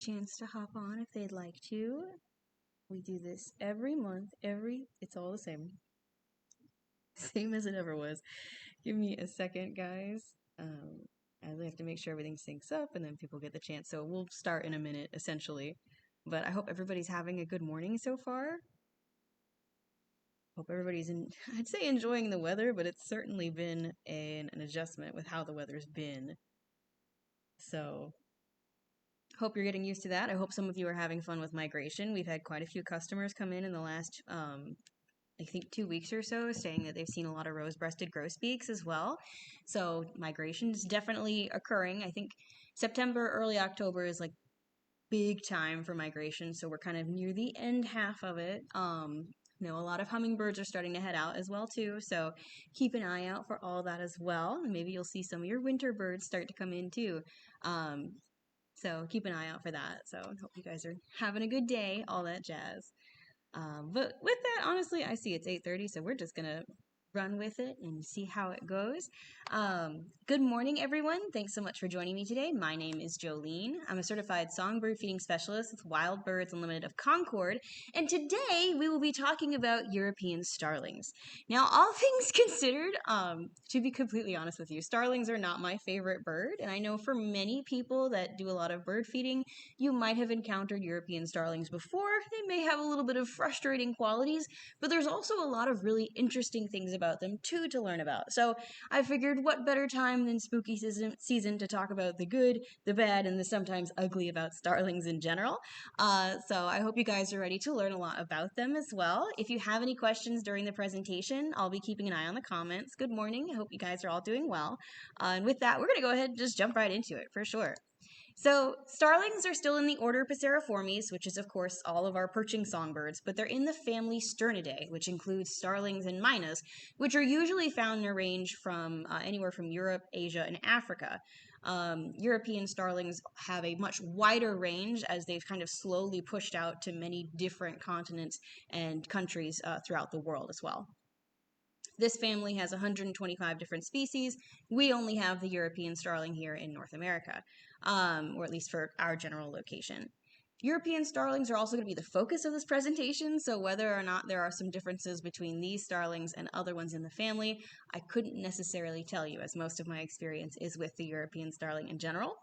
chance to hop on if they'd like to. We do this every month, it's all the same. Same as it ever was. Give me a second, guys. I have to make sure everything syncs up and then people get the chance. So we'll start in a minute, essentially. But I hope everybody's having a good morning so far. Hope everybody's I'd say enjoying the weather, but it's certainly been an adjustment with how the weather's been. So hope you're getting used to that. I hope some of you are having fun with migration. We've had quite a few customers come in the last, I think 2 weeks or so, saying that they've seen a lot of rose-breasted grosbeaks as well. So migration is definitely occurring. I think September, early October is like big time for migration. So we're kind of near the end half of it. A lot of hummingbirds are starting to head out as well too. So keep an eye out for all that as well. And maybe you'll see some of your winter birds start to come in too. So keep an eye out for that. So I hope you guys are having a good day, all that jazz. But with that, honestly, I see it's 8:30, so we're just gonna run with it and see how it goes. Good morning, everyone. Thanks so much for joining me today. My name is Jolene. I'm a certified songbird feeding specialist with Wild Birds Unlimited of Concord, and today we will be talking about European starlings. Now, all things considered, to be completely honest with you, starlings are not my favorite bird, and I know for many people that do a lot of bird feeding, you might have encountered European starlings before. They may have a little bit of frustrating qualities, but there's also a lot of really interesting things about them too to learn about. So I figured what better time than spooky season to talk about the good, the bad, and the sometimes ugly about starlings in general. So I hope you guys are ready to learn a lot about them as well. If you have any questions during the presentation, I'll be keeping an eye on the comments. Good morning. I hope you guys are all doing well. And with that, we're going to go ahead and just jump right into it for sure. So starlings are still in the order Passeriformes, which is of course all of our perching songbirds, but they're in the family Sternidae, which includes starlings and mynas, which are usually found in a range from anywhere from Europe, Asia, and Africa. European starlings have a much wider range as they've kind of slowly pushed out to many different continents and countries throughout the world as well. This family has 125 different species. We only have the European starling here in North America, or at least for our general location. European starlings are also going to be the focus of this presentation, so whether or not there are some differences between these starlings and other ones in the family, I couldn't necessarily tell you, as most of my experience is with the European starling in general.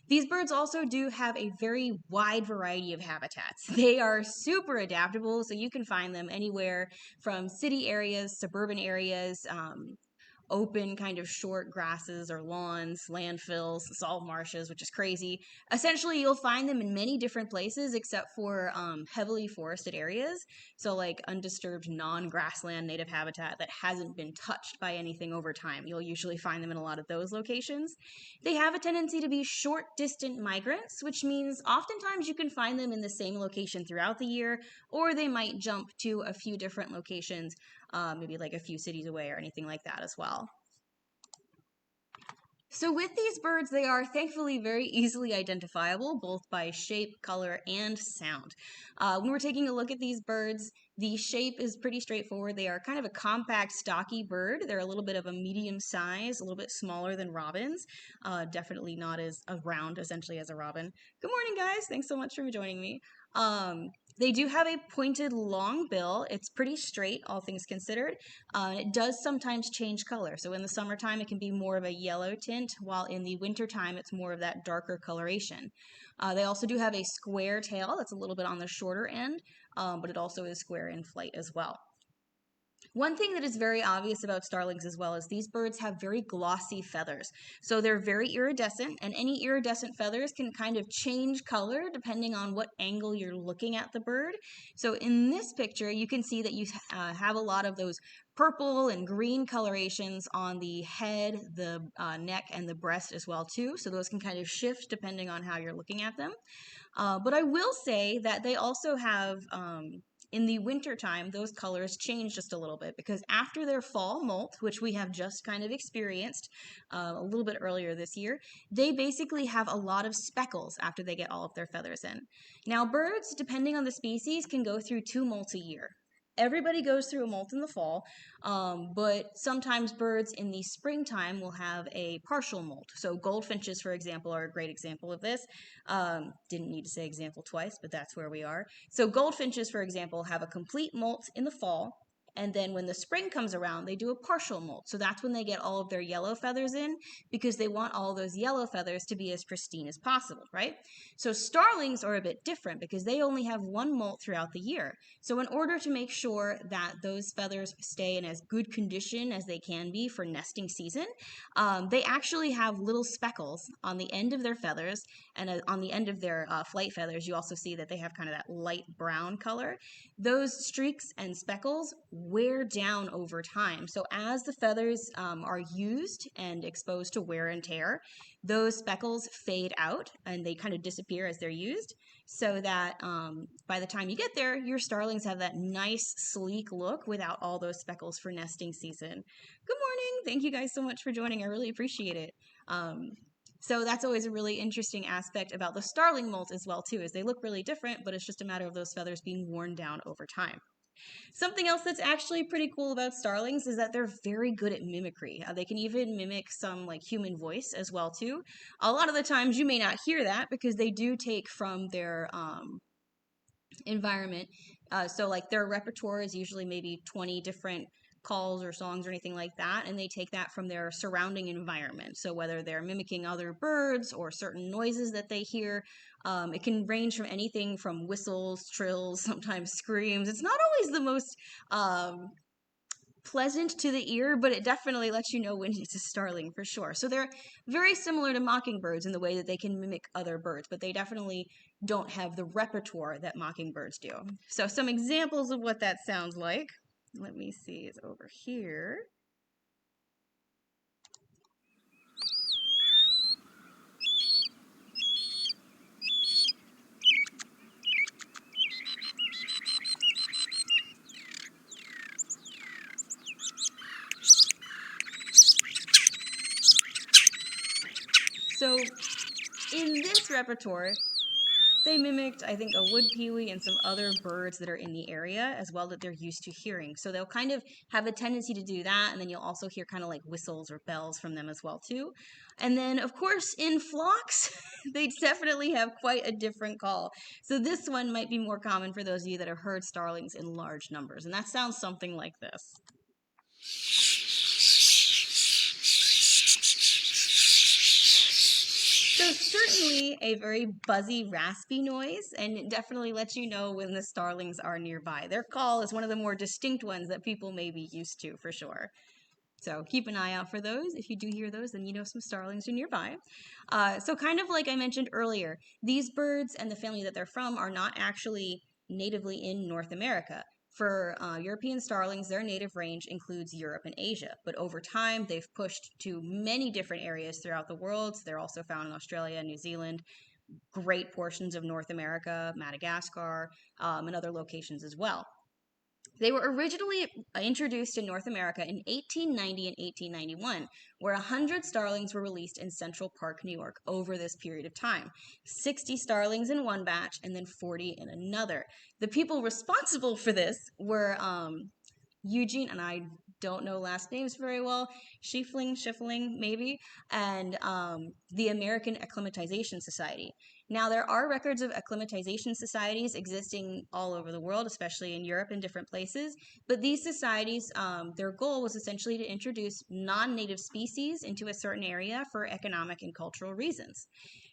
These birds also do have a very wide variety of habitats. They are super adaptable, so you can find them anywhere from city areas, suburban areas, open kind of short grasses or lawns, landfills, salt marshes, which is crazy. Essentially, you'll find them in many different places except for heavily forested areas. So like undisturbed non-grassland native habitat that hasn't been touched by anything over time. You'll usually find them in a lot of those locations. They have a tendency to be short distant migrants, which means oftentimes you can find them in the same location throughout the year, or they might jump to a few different locations, maybe like a few cities away or anything like that as well. So with these birds, they are thankfully very easily identifiable, both by shape, color, and sound. When we're taking a look at these birds, the shape is pretty straightforward. They are kind of a compact, stocky bird. They're a little bit of a medium size, a little bit smaller than robins. Definitely not as round, essentially, as a robin. Good morning, guys. Thanks so much for joining me. They do have a pointed long bill. It's pretty straight, all things considered. It does sometimes change color. So in the summertime, it can be more of a yellow tint, while in the wintertime, it's more of that darker coloration. They also do have a square tail that's a little bit on the shorter end, but it also is square in flight as well. One thing that is very obvious about starlings as well is these birds have very glossy feathers. So they're very iridescent, and any iridescent feathers can kind of change color depending on what angle you're looking at the bird. So in this picture, you can see that you have a lot of those purple and green colorations on the head, the neck, and the breast as well too. So those can kind of shift depending on how you're looking at them. But I will say that they also have in the wintertime, those colors change just a little bit because after their fall molt, which we have just kind of experienced a little bit earlier this year, they basically have a lot of speckles after they get all of their feathers in. Now, birds, depending on the species, can go through 2 molts a year. Everybody goes through a molt in the fall, but sometimes birds in the springtime will have a partial molt. So goldfinches, for example, are a great example of this. Didn't need to say example twice, but that's where we are. So goldfinches, for example, have a complete molt in the fall. And then when the spring comes around, they do a partial molt. So that's when they get all of their yellow feathers in, because they want all those yellow feathers to be as pristine as possible, right? So starlings are a bit different because they only have one molt throughout the year. So in order to make sure that those feathers stay in as good condition as they can be for nesting season, they actually have little speckles on the end of their feathers, and on the end of their flight feathers, you also see that they have kind of that light brown color. Those streaks and speckles wear down over time. So as the feathers are used and exposed to wear and tear, those speckles fade out and they kind of disappear as they're used, so that by the time you get there, your starlings have that nice, sleek look without all those speckles for nesting season. Good morning. Thank you guys so much for joining. I really appreciate it. So that's always a really interesting aspect about the starling molt as well, too, is they look really different, but it's just a matter of those feathers being worn down over time. Something else that's actually pretty cool about starlings is that they're very good at mimicry. They can even mimic some like human voice as well too. A lot of the times you may not hear that because they do take from their environment. So like their repertoire is usually maybe 20 different calls or songs or anything like that, and they take that from their surrounding environment. So whether they're mimicking other birds or certain noises that they hear, it can range from anything from whistles, trills, sometimes screams. It's not always the most pleasant to the ear, but it definitely lets you know when it's a starling for sure. So they're very similar to mockingbirds in the way that they can mimic other birds, but they definitely don't have the repertoire that mockingbirds do. So some examples of what that sounds like. Let me see, it's over here. So in this repertoire, they mimicked, I think, a wood pewee and some other birds that are in the area as well that they're used to hearing. So they'll kind of have a tendency to do that, and then you'll also hear kind of like whistles or bells from them as well too. And then, of course, in flocks, they definitely have quite a different call. So this one might be more common for those of you that have heard starlings in large numbers, and that sounds something like this. So certainly a very buzzy, raspy noise, and it definitely lets you know when the starlings are nearby. Their call is one of the more distinct ones that people may be used to for sure. So keep an eye out for those. If you do hear those, then you know some starlings are nearby. So kind of like I mentioned earlier, these birds and the family that they're from are not actually natively in North America. For European starlings, their native range includes Europe and Asia, but over time they've pushed to many different areas throughout the world. So they're also found in Australia, New Zealand, great portions of North America, Madagascar, and other locations as well. They were originally introduced in North America in 1890 and 1891, where 100 starlings were released in Central Park, New York, over this period of time. 60 starlings in one batch and then 40 in another. The people responsible for this were Eugene, and I don't know last names very well, Schiffling, maybe, and the American Acclimatization Society. Now, there are records of acclimatization societies existing all over the world, especially in Europe and different places, but these societies, their goal was essentially to introduce non-native species into a certain area for economic and cultural reasons.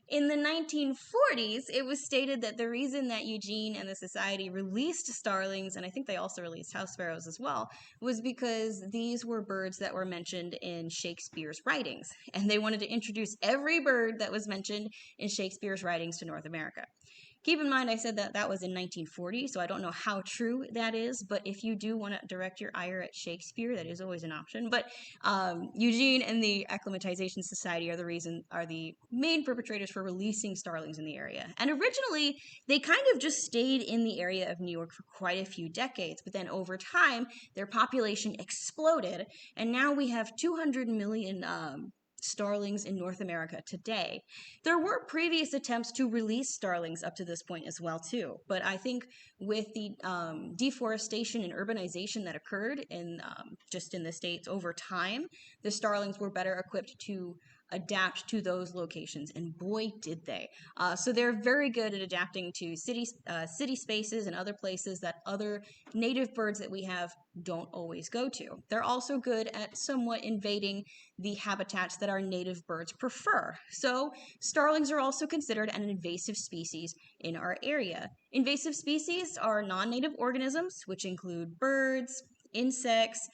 In the 1940s, it was stated that the reason that Eugene and the society released starlings, and I think they also released house sparrows as well, was because these were birds that were mentioned in Shakespeare's writings. And they wanted to introduce every bird that was mentioned in Shakespeare's writings to North America. Keep in mind, I said that that was in 1940, so I don't know how true that is, but if you do want to direct your ire at Shakespeare, that is always an option. But Eugene and the Acclimatization Society are the main perpetrators for releasing starlings in the area. And originally, they kind of just stayed in the area of New York for quite a few decades, but then over time, their population exploded, and now we have 200 million starlings in North America today. There were previous attempts to release starlings up to this point as well too, but I think with the deforestation and urbanization that occurred in just in the States over time, the starlings were better equipped to adapt to those locations, and boy did they. So they're very good at adapting to city spaces and other places that other native birds that we have don't always go to. They're also good at somewhat invading the habitats that our native birds prefer. So starlings are also considered an invasive species in our area. Invasive species are non-native organisms, which include birds, insects,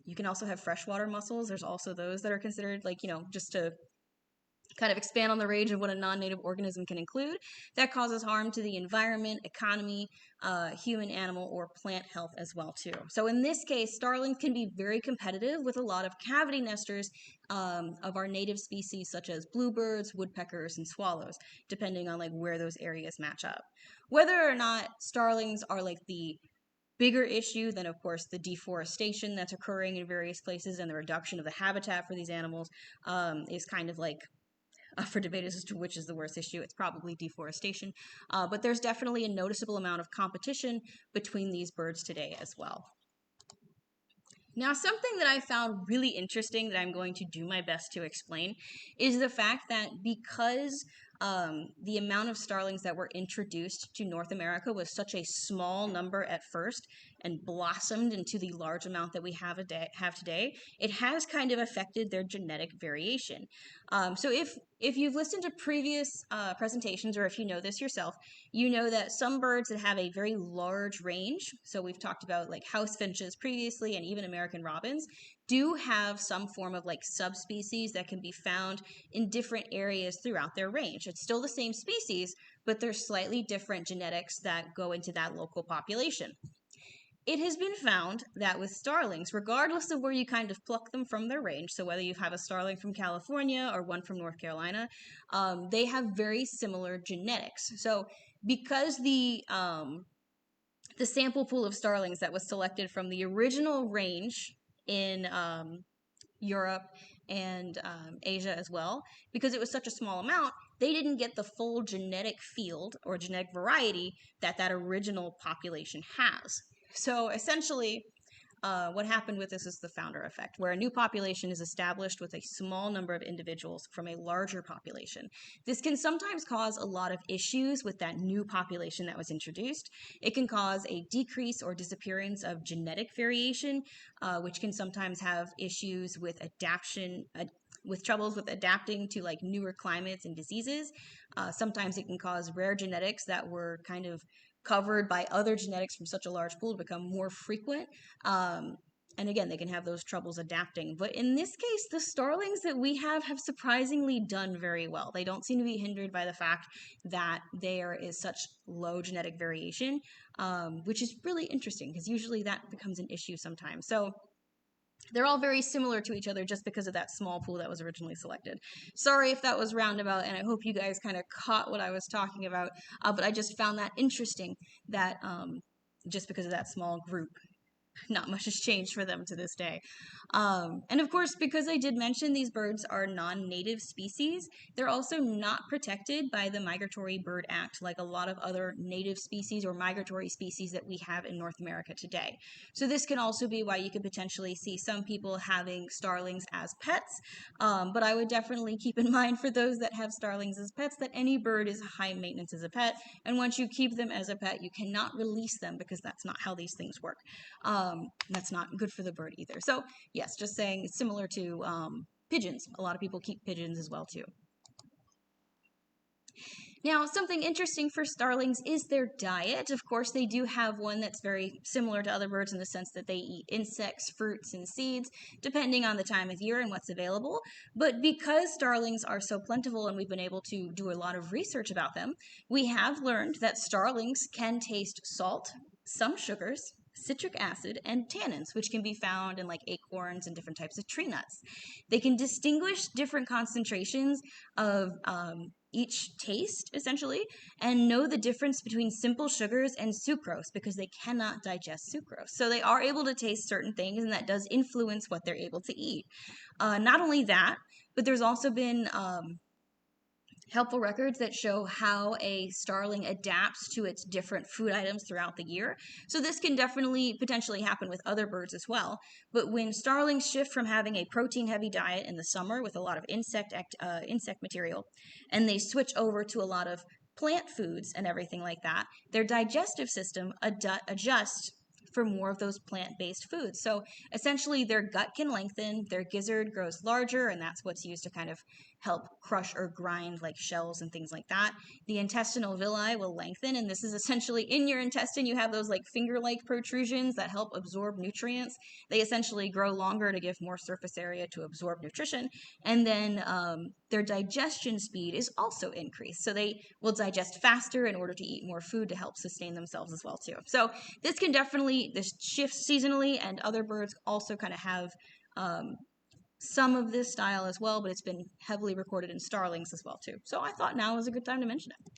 you can also have freshwater mussels. There's also those that are considered, like, just to kind of expand on the range of what a non-native organism can include, that causes harm to the environment, economy, human, animal, or plant health as well too. So in this case, starlings can be very competitive with a lot of cavity nesters of our native species, such as bluebirds, woodpeckers, and swallows, depending on like where those areas match up. Whether or not starlings are like the bigger issue than, of course, the deforestation that's occurring in various places and the reduction of the habitat for these animals is kind of like for debate as to which is the worst issue. It's probably deforestation, but there's definitely a noticeable amount of competition between these birds today as well. Now, something that I found really interesting that I'm going to do my best to explain is the fact that because the amount of starlings that were introduced to North America was such a small number at first and blossomed into the large amount that we have today, it has kind of affected their genetic variation. So if you've listened to previous presentations, or if you know this yourself, you know that some birds that have a very large range, so we've talked about like house finches previously and even American robins, do have some form of like subspecies that can be found in different areas throughout their range. It's still the same species, but there's slightly different genetics that go into that local population. It has been found that with starlings, regardless of where you kind of pluck them from their range, so whether you have a starling from California or one from North Carolina, they have very similar genetics. So because the sample pool of starlings that was selected from the original range in Europe and Asia as well, because it was such a small amount, they didn't get the full genetic field or genetic variety that original population has. So essentially, what happened with this is the founder effect, where a new population is established with a small number of individuals from a larger population. This can sometimes cause a lot of issues with that new population that was introduced. It can cause a decrease or disappearance of genetic variation, which can sometimes have issues with adaptation, with troubles with adapting to like newer climates and diseases. Sometimes it can cause rare genetics that were kind of covered by other genetics from such a large pool to become more frequent. And again, they can have those troubles adapting. But in this case, the starlings that we have surprisingly done very well. They don't seem to be hindered by the fact that there is such low genetic variation, which is really interesting because usually that becomes an issue sometimes. So they're all very similar to each other just because of that small pool that was originally selected. Sorry if that was roundabout, and I hope you guys kind of caught what I was talking about, but I just found that interesting that just because of that small group, not much has changed for them to this day. And of course, because I did mention these birds are non-native species, they're also not protected by the Migratory Bird Act like a lot of other native species or migratory species that we have in North America today. So this can also be why you could potentially see some people having starlings as pets, but I would definitely keep in mind for those that have starlings as pets that any bird is high maintenance as a pet, and once you keep them as a pet, you cannot release them because that's not how these things work. That's not good for the bird either. So yes, just saying it's similar to pigeons. A lot of people keep pigeons as well too. Now, something interesting for starlings is their diet. Of course, they do have one that's very similar to other birds in the sense that they eat insects, fruits, and seeds, depending on the time of year and what's available. But because starlings are so plentiful and we've been able to do a lot of research about them, we have learned that starlings can taste salt, some sugars, citric acid, and tannins, which can be found in like acorns and different types of tree nuts. They can distinguish different concentrations of each taste, essentially, and know the difference between simple sugars and sucrose because they cannot digest sucrose. So they are able to taste certain things, and that does influence what they're able to eat. Not only that, but there's also been helpful records that show how a starling adapts to its different food items throughout the year. So this can definitely potentially happen with other birds as well. But when starlings shift from having a protein-heavy diet in the summer with a lot of insect material, and they switch over to a lot of plant foods and everything like that, their digestive system adjusts for more of those plant-based foods. So essentially their gut can lengthen, their gizzard grows larger, and that's what's used to kind of help crush or grind like shells and things like that. The intestinal villi will lengthen, and this is essentially in your intestine. You have those like finger-like protrusions that help absorb nutrients. They essentially grow longer to give more surface area to absorb nutrition. And then their digestion speed is also increased. So they will digest faster in order to eat more food to help sustain themselves as well too. So this can definitely, this shifts seasonally, and other birds also kind of have some of this style as well, but it's been heavily recorded in starlings as well too. So I thought now was a good time to mention it.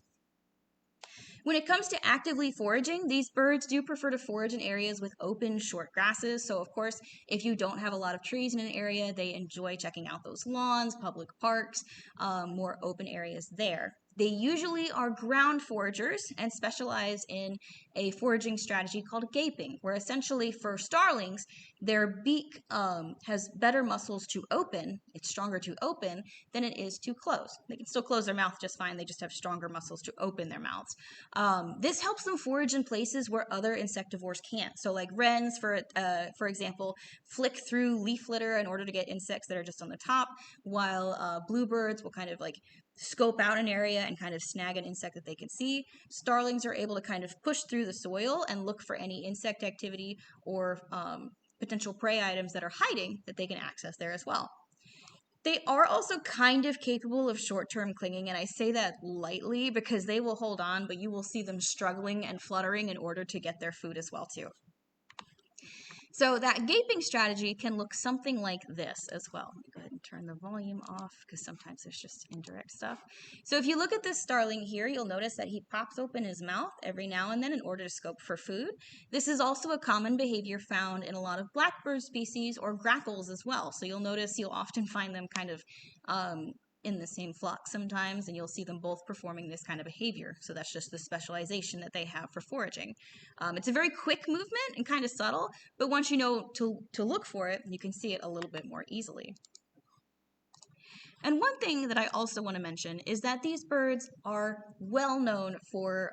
When it comes to actively foraging, these birds do prefer to forage in areas with open, short grasses. So of course, if you don't have a lot of trees in an area, they enjoy checking out those lawns, public parks, more open areas there. They usually are ground foragers and specialize in a foraging strategy called gaping, where essentially for starlings, their beak has better muscles to open, it's stronger to open than it is to close. They can still close their mouth just fine, they just have stronger muscles to open their mouths. This helps them forage in places where other insectivores can't. So like wrens, for example, flick through leaf litter in order to get insects that are just on the top, while bluebirds will kind of like scope out an area and kind of snag an insect that they can see. Starlings are able to kind of push through the soil and look for any insect activity or potential prey items that are hiding that they can access there as well. They are also kind of capable of short-term clinging, and I say that lightly because they will hold on, but you will see them struggling and fluttering in order to get their food as well too. So that gaping strategy can look something like this as well. Let me go ahead and turn the volume off because sometimes there's just indirect stuff. So if you look at this starling here, you'll notice that he pops open his mouth every now and then in order to scope for food. This is also a common behavior found in a lot of blackbird species or grackles as well. So you'll notice you'll often find them kind of in the same flock sometimes, and you'll see them both performing this kind of behavior. So that's just the specialization that they have for foraging. It's a very quick movement and kind of subtle, but once you know to look for it, you can see it a little bit more easily. And one thing that I also want to mention is that these birds are well known for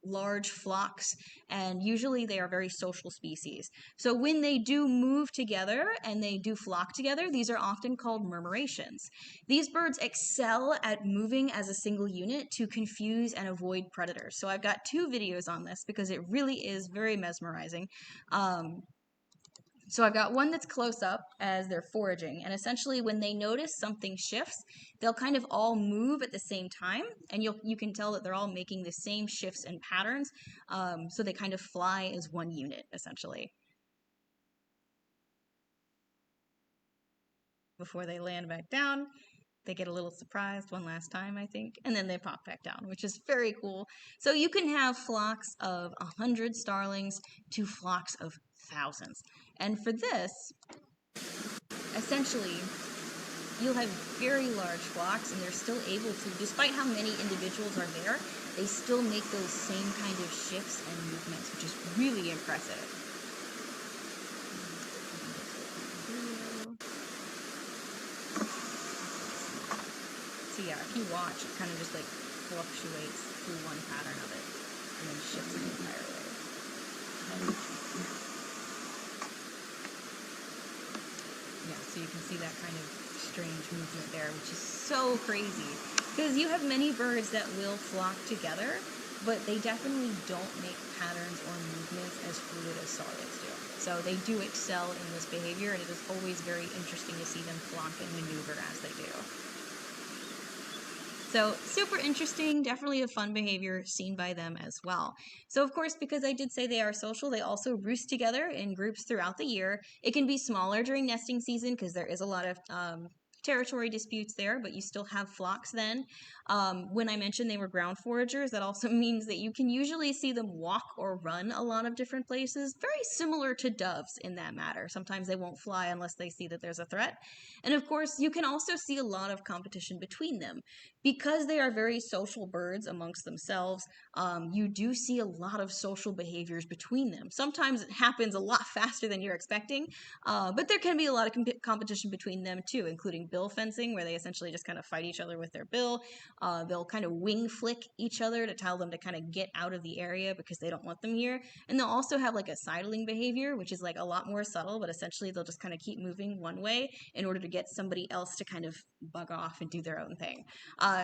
large flocks, and usually they are very social species. So when they do move together and they do flock together, these are often called murmurations. These birds excel at moving as a single unit to confuse and avoid predators. So I've got 2 videos on this because it really is very mesmerizing. So I've got one that's close up as they're foraging, and essentially when they notice something shifts, they'll kind of all move at the same time, and you can tell that they're all making the same shifts and patterns, so they kind of fly as one unit, essentially. Before they land back down, they get a little surprised one last time, I think, and then they pop back down, which is very cool. So you can have flocks of 100 starlings to flocks of thousands. And for this, essentially, you'll have very large flocks, and they're still able to, despite how many individuals are there, they still make those same kind of shifts and movements, which is really impressive. So yeah, if you watch, it kind of just like fluctuates through one pattern of it, and then shifts the entire way. Yeah, so you can see that kind of strange movement there, which is so crazy. Because you have many birds that will flock together, but they definitely don't make patterns or movements as fluid as starlings do. So they do excel in this behavior, and it is always very interesting to see them flock and maneuver as they do. So super interesting, definitely a fun behavior seen by them as well. So of course, because I did say they are social, they also roost together in groups throughout the year. It can be smaller during nesting season because there is a lot of territory disputes there, but you still have flocks then. When I mentioned they were ground foragers, that also means that you can usually see them walk or run a lot of different places, very similar to doves in that matter. Sometimes they won't fly unless they see that there's a threat. And of course, you can also see a lot of competition between them. Because they are very social birds amongst themselves, you do see a lot of social behaviors between them. Sometimes it happens a lot faster than you're expecting, but there can be a lot of competition between them too, including bill fencing, where they essentially just kind of fight each other with their bill. They'll kind of wing flick each other to tell them to kind of get out of the area because they don't want them here. And they'll also have like a sidling behavior, which is like a lot more subtle, but essentially they'll just kind of keep moving one way in order to get somebody else to kind of bug off and do their own thing.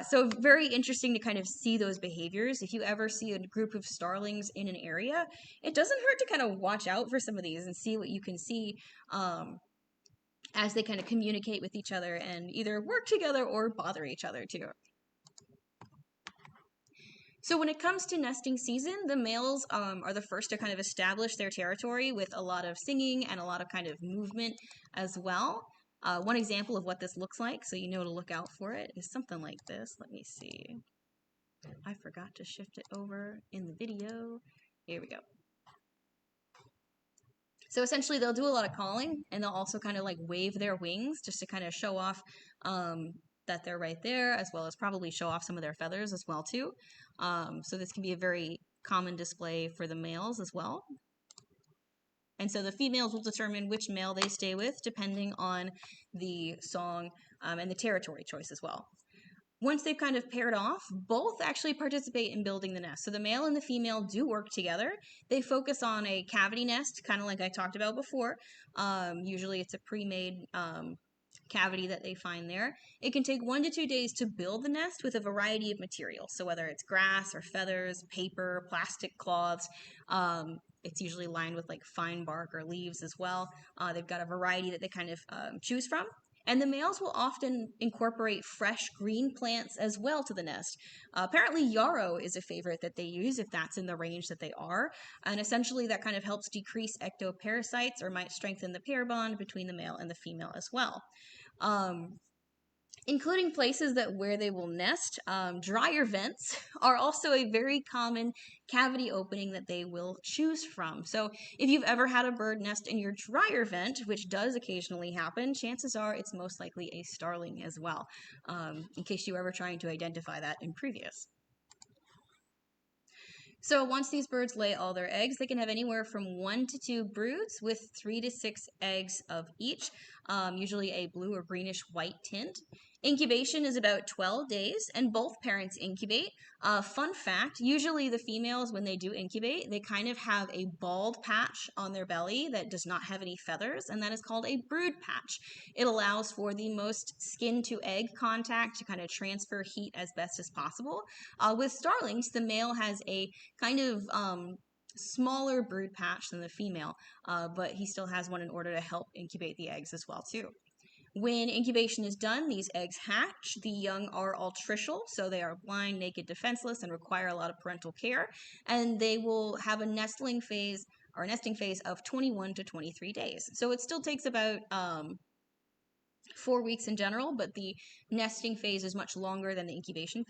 So very interesting to kind of see those behaviors. If you ever see a group of starlings in an area, it doesn't hurt to kind of watch out for some of these and see what you can see as they kind of communicate with each other and either work together or bother each other too. So when it comes to nesting season, the males are the first to kind of establish their territory with a lot of singing and a lot of kind of movement as well. One example of what this looks like, so you know to look out for it, is something like this. Let me see. I forgot to shift it over in the video. Here we go. So essentially they'll do a lot of calling, and they'll also kind of like wave their wings just to kind of show off that they're right there, as well as probably show off some of their feathers as well too. So this can be a very common display for the males as well. And so the females will determine which male they stay with depending on the song and the territory choice as well. Once they've kind of paired off, both actually participate in building the nest. So the male and the female do work together. They focus on a cavity nest, kind of like I talked about before. Usually it's a pre-made cavity that they find there. It can take 1 to 2 days to build the nest with a variety of materials. So whether it's grass or feathers, paper, plastic cloths, it's usually lined with like fine bark or leaves as well. They've got a variety that they kind of choose from. And the males will often incorporate fresh green plants as well to the nest. Apparently, yarrow is a favorite that they use if that's in the range that they are. And essentially, that kind of helps decrease ectoparasites or might strengthen the pair bond between the male and the female as well. Including places that where they will nest, dryer vents are also a very common cavity opening that they will choose from. So if you've ever had a bird nest in your dryer vent, which does occasionally happen, chances are it's most likely a starling as well, in case you were ever trying to identify that in previous. So once these birds lay all their eggs, they can have anywhere from 1 to 2 broods with 3 to 6 eggs of each, usually a blue or greenish white tint. Incubation is about 12 days, and both parents incubate. Fun fact, usually the females, when they do incubate, they kind of have a bald patch on their belly that does not have any feathers, and that is called a brood patch. It allows for the most skin-to-egg contact to kind of transfer heat as best as possible. With starlings, the male has a kind of smaller brood patch than the female, but he still has one in order to help incubate the eggs as well too. When incubation is done, these eggs hatch. The young are altricial, so they are blind, naked, defenseless, and require a lot of parental care. And they will have a nesting phase of 21 to 23 days. So it still takes about 4 weeks in general, but the nesting phase is much longer than the incubation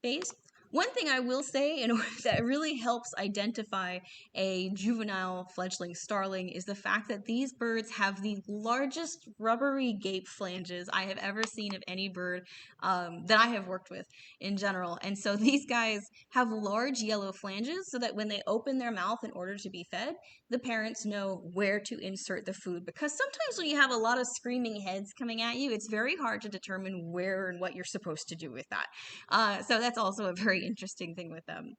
phase. One thing I will say that really helps identify a juvenile fledgling starling is the fact that these birds have the largest rubbery gape flanges I have ever seen of any bird that I have worked with in general. And so these guys have large yellow flanges so that when they open their mouth in order to be fed, the parents know where to insert the food. Because sometimes when you have a lot of screaming heads coming at you, it's very hard to determine where and what you're supposed to do with that. So that's also a very interesting thing with them.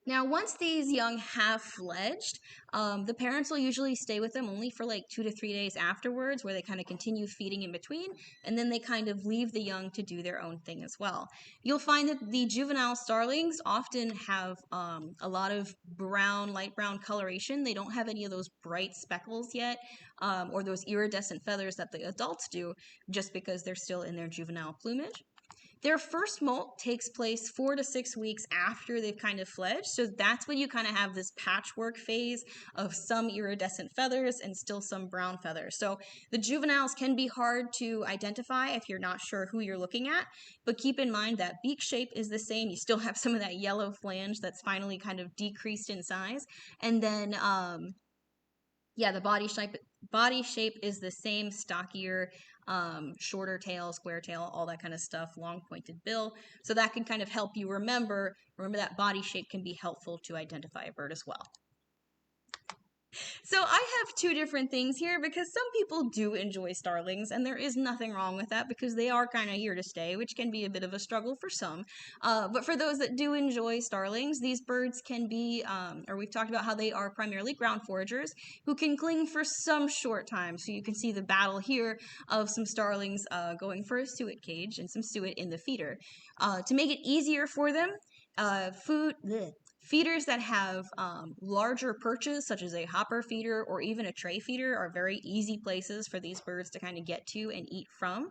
Now, once these young have fledged, the parents will usually stay with them only for like 2 to 3 days afterwards, where they kind of continue feeding in between, and then they kind of leave the young to do their own thing as well. You'll find that the juvenile starlings often have a lot of brown, light brown coloration. They don't have any of those bright speckles yet, or those iridescent feathers that the adults do, just because they're still in their juvenile plumage. Their first molt takes place 4 to 6 weeks after they've kind of fledged. So that's when you kind of have this patchwork phase of some iridescent feathers and still some brown feathers. So the juveniles can be hard to identify if you're not sure who you're looking at, but keep in mind that beak shape is the same. You still have some of that yellow flange that's finally kind of decreased in size. And then, yeah, the body shape is the same, stockier, shorter tail, square tail, all that kind of stuff, long pointed bill. So that can kind of help you remember that body shape can be helpful to identify a bird as well. So I have two different things here because some people do enjoy starlings, and there is nothing wrong with that because they are kind of here to stay, which can be a bit of a struggle for some. But for those that do enjoy starlings, these birds can be, or we've talked about how they are primarily ground foragers who can cling for some short time. So you can see the battle here of some starlings going for a suet cage and some suet in the feeder. To make it easier for them, feeders that have larger perches, such as a hopper feeder or even a tray feeder, are very easy places for these birds to kind of get to and eat from.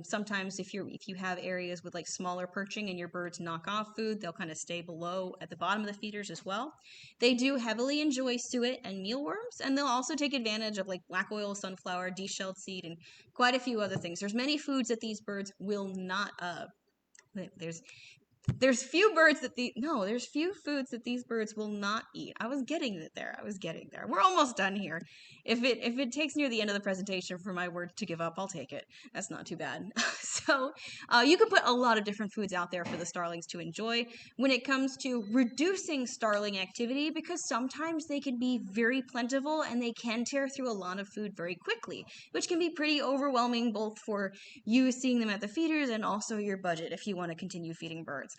Sometimes if you have areas with like smaller perching and your birds knock off food, they'll kind of stay below at the bottom of the feeders as well. They do heavily enjoy suet and mealworms, and they'll also take advantage of like black oil, sunflower, de-shelled seed, and quite a few other things. There's many foods that these birds will not there's few foods that these birds will not eat. I was getting there. We're almost done here. If it takes near the end of the presentation for my word to give up, I'll take it. That's not too bad. So you can put a lot of different foods out there for the starlings to enjoy when it comes to reducing starling activity, because sometimes they can be very plentiful and they can tear through a lot of food very quickly, which can be pretty overwhelming both for you seeing them at the feeders and also your budget if you want to continue feeding birds.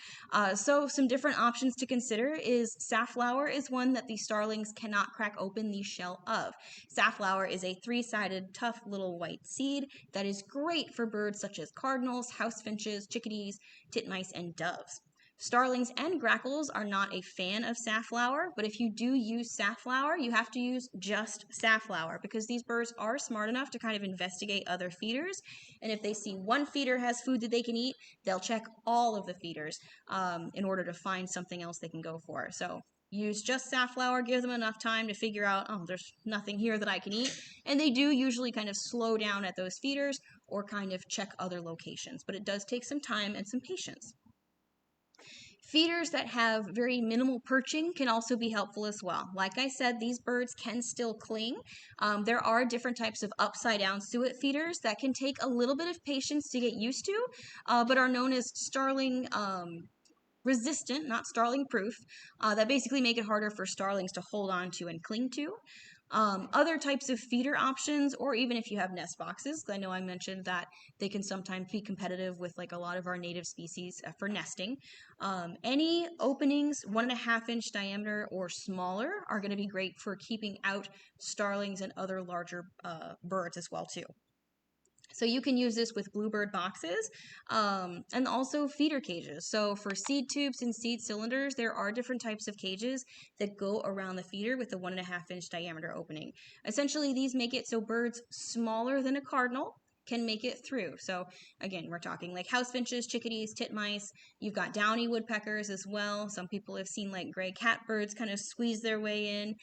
So some different options to consider is safflower is one that the starlings cannot crack open the shell of. Safflower is a three-sided, tough little white seed that is great for birds such as cardinals, house finches, chickadees, titmice, and doves. Starlings and grackles are not a fan of safflower, but if you do use safflower, you have to use just safflower because these birds are smart enough to kind of investigate other feeders. And if they see one feeder has food that they can eat, they'll check all of the feeders in order to find something else they can go for. So use just safflower, give them enough time to figure out, oh, there's nothing here that I can eat. And they do usually kind of slow down at those feeders or kind of check other locations, but it does take some time and some patience. Feeders that have very minimal perching can also be helpful as well. Like I said, these birds can still cling. There are different types of upside down suet feeders that can take a little bit of patience to get used to, but are known as starling resistant, not starling proof, that basically make it harder for starlings to hold on to and cling to. Other types of feeder options, or even if you have nest boxes, I know I mentioned that they can sometimes be competitive with like a lot of our native species for nesting. Any openings 1.5 inch diameter or smaller are going to be great for keeping out starlings and other larger birds as well too. So you can use this with bluebird boxes and also feeder cages. So for seed tubes and seed cylinders, there are different types of cages that go around the feeder with a 1.5 inch diameter opening. Essentially, these make it so birds smaller than a cardinal can make it through. So again, we're talking like house finches, chickadees, titmice. You've got downy woodpeckers as well. Some people have seen like gray catbirds kind of squeeze their way in.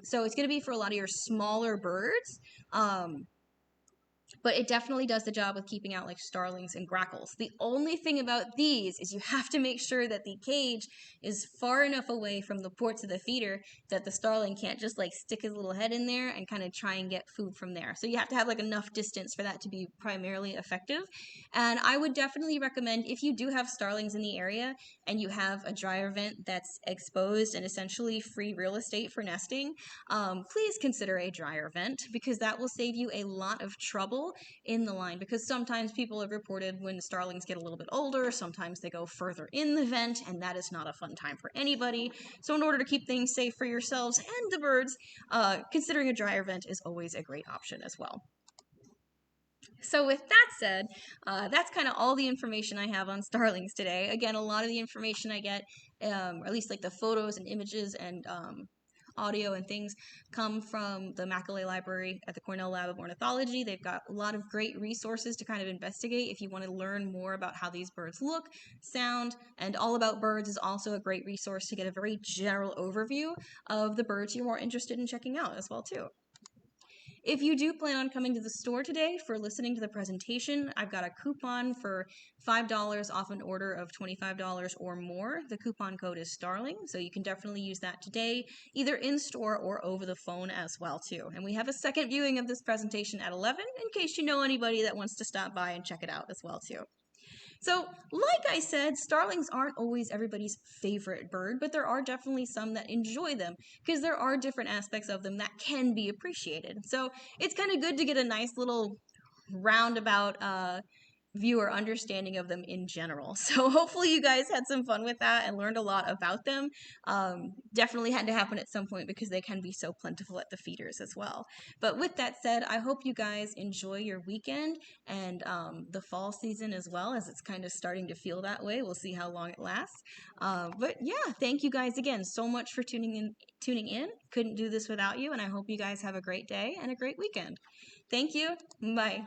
So it's going to be for a lot of your smaller birds. But it definitely does the job with keeping out like starlings and grackles. The only thing about these is you have to make sure that the cage is far enough away from the ports of the feeder that the starling can't just like stick his little head in there and kind of try and get food from there. So you have to have like enough distance for that to be primarily effective. And I would definitely recommend, if you do have starlings in the area and you have a dryer vent that's exposed and essentially free real estate for nesting, please consider a dryer vent because that will save you a lot of trouble in the line, because sometimes people have reported when starlings get a little bit older, sometimes they go further in the vent, and that is not a fun time for anybody. So in order to keep things safe for yourselves and the birds, considering a dryer vent is always a great option as well. So with that said, that's kind of all the information I have on starlings today. Again, a lot of the information I get, or at least like the photos and images and audio and things come from the Macaulay Library at the Cornell Lab of Ornithology. They've got a lot of great resources to kind of investigate if you want to learn more about how these birds look, sound, and All About Birds is also a great resource to get a very general overview of the birds you're more interested in checking out as well too. If you do plan on coming to the store today for listening to the presentation, I've got a coupon for $5 off an order of $25 or more. The coupon code is Starling, so you can definitely use that today, either in store or over the phone as well too. And we have a second viewing of this presentation at 11 in case you know anybody that wants to stop by and check it out as well too. So, like I said, starlings aren't always everybody's favorite bird, but there are definitely some that enjoy them because there are different aspects of them that can be appreciated. So, it's kind of good to get a nice little roundabout viewer understanding of them in general. So hopefully you guys had some fun with that and learned a lot about them. Definitely had to happen at some point because they can be so plentiful at the feeders as well. But with that said, I hope you guys enjoy your weekend and the fall season as well, as it's kind of starting to feel that way. We'll see how long it lasts. But yeah, thank you guys again so much for tuning in. Couldn't do this without you, and I hope you guys have a great day and a great weekend. Thank you. Bye.